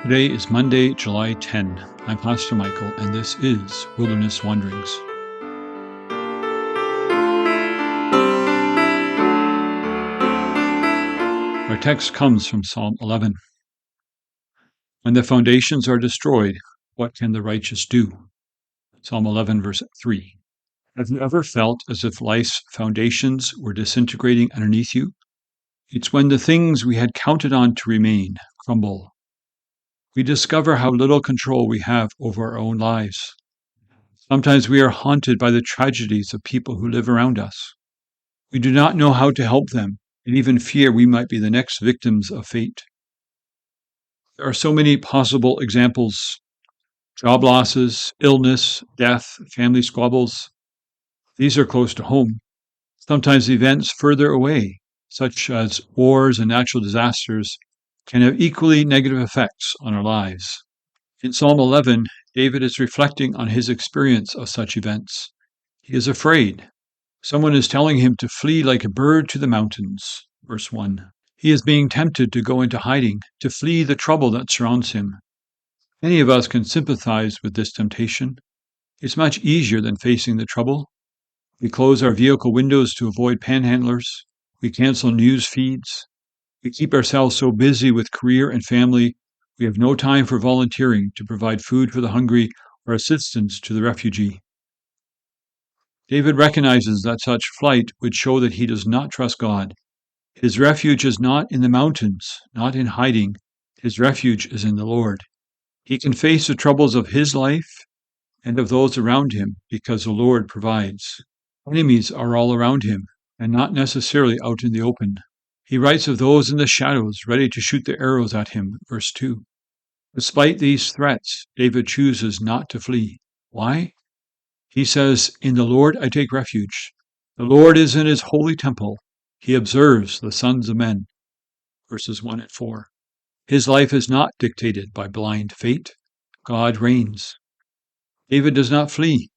Today is Monday, July 10. I'm Pastor Michael, and this is Wilderness Wanderings. Our text comes from Psalm 11. When the foundations are destroyed, what can the righteous do? Psalm 11, verse 3. Have you ever felt as if life's foundations were disintegrating underneath you? It's when the things we had counted on to remain crumble. We discover how little control we have over our own lives. Sometimes we are haunted by the tragedies of people who live around us. We do not know how to help them and even fear we might be the next victims of fate. There are so many possible examples: job losses, illness, death, family squabbles. These are close to home. Sometimes events further away, such as wars and natural disasters, can have equally negative effects on our lives. In Psalm 11, David is reflecting on his experience of such events. He is afraid. Someone is telling him to flee like a bird to the mountains. Verse 1. He is being tempted to go into hiding, to flee the trouble that surrounds him. Many of us can sympathize with this temptation. It's much easier than facing the trouble. We close our vehicle windows to avoid panhandlers. We cancel news feeds. We keep ourselves so busy with career and family, we have no time for volunteering to provide food for the hungry or assistance to the refugee. David recognizes that such flight would show that he does not trust God. His refuge is not in the mountains, not in hiding. His refuge is in the Lord. He can face the troubles of his life and of those around him because the Lord provides. Enemies are all around him and not necessarily out in the open. He writes of those in the shadows, ready to shoot their arrows at him, verse 2. Despite these threats, David chooses not to flee. Why? He says, "In the Lord I take refuge. The Lord is in his holy temple. He observes the sons of men." Verses 1 and 4. His life is not dictated by blind fate. God reigns. David does not flee.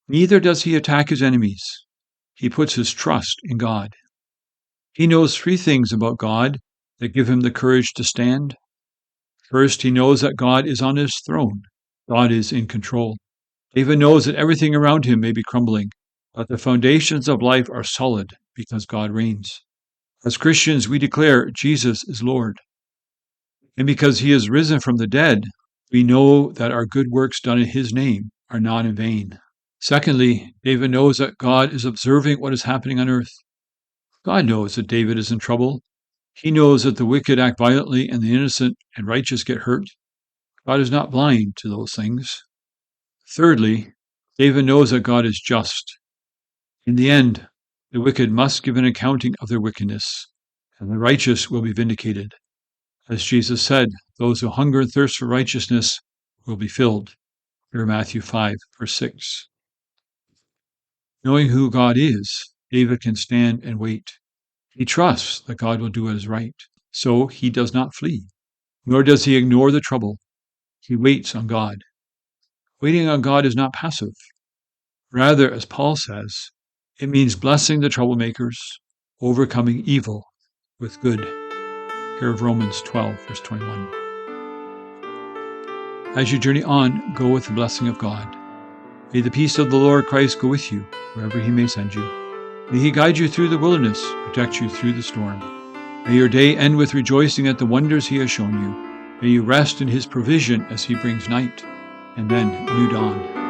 Neither does he attack his enemies. He puts his trust in God. He knows three things about God that give him the courage to stand. First, he knows that God is on his throne. God is in control. David knows that everything around him may be crumbling, but the foundations of life are solid because God reigns. As Christians, we declare Jesus is Lord. And because he is risen from the dead, we know that our good works done in his name are not in vain. Secondly, David knows that God is observing what is happening on earth. God knows that David is in trouble. He knows that the wicked act violently and the innocent and righteous get hurt. God is not blind to those things. Thirdly, David knows that God is just. In the end, the wicked must give an accounting of their wickedness, and the righteous will be vindicated. As Jesus said, those who hunger and thirst for righteousness will be filled. Here, Matthew 5, verse 6. Knowing who God is, David can stand and wait. He trusts that God will do what is right, so he does not flee, nor does he ignore the trouble. He waits on God. Waiting on God is not passive. Rather, as Paul says, it means blessing the troublemakers, overcoming evil with good. Here of Romans 12, verse 21. As you journey on, go with the blessing of God. May the peace of the Lord Christ go with you, wherever he may send you. May he guide you through the wilderness, protect you through the storm. May your day end with rejoicing at the wonders he has shown you. May you rest in his provision as he brings night, and then new dawn.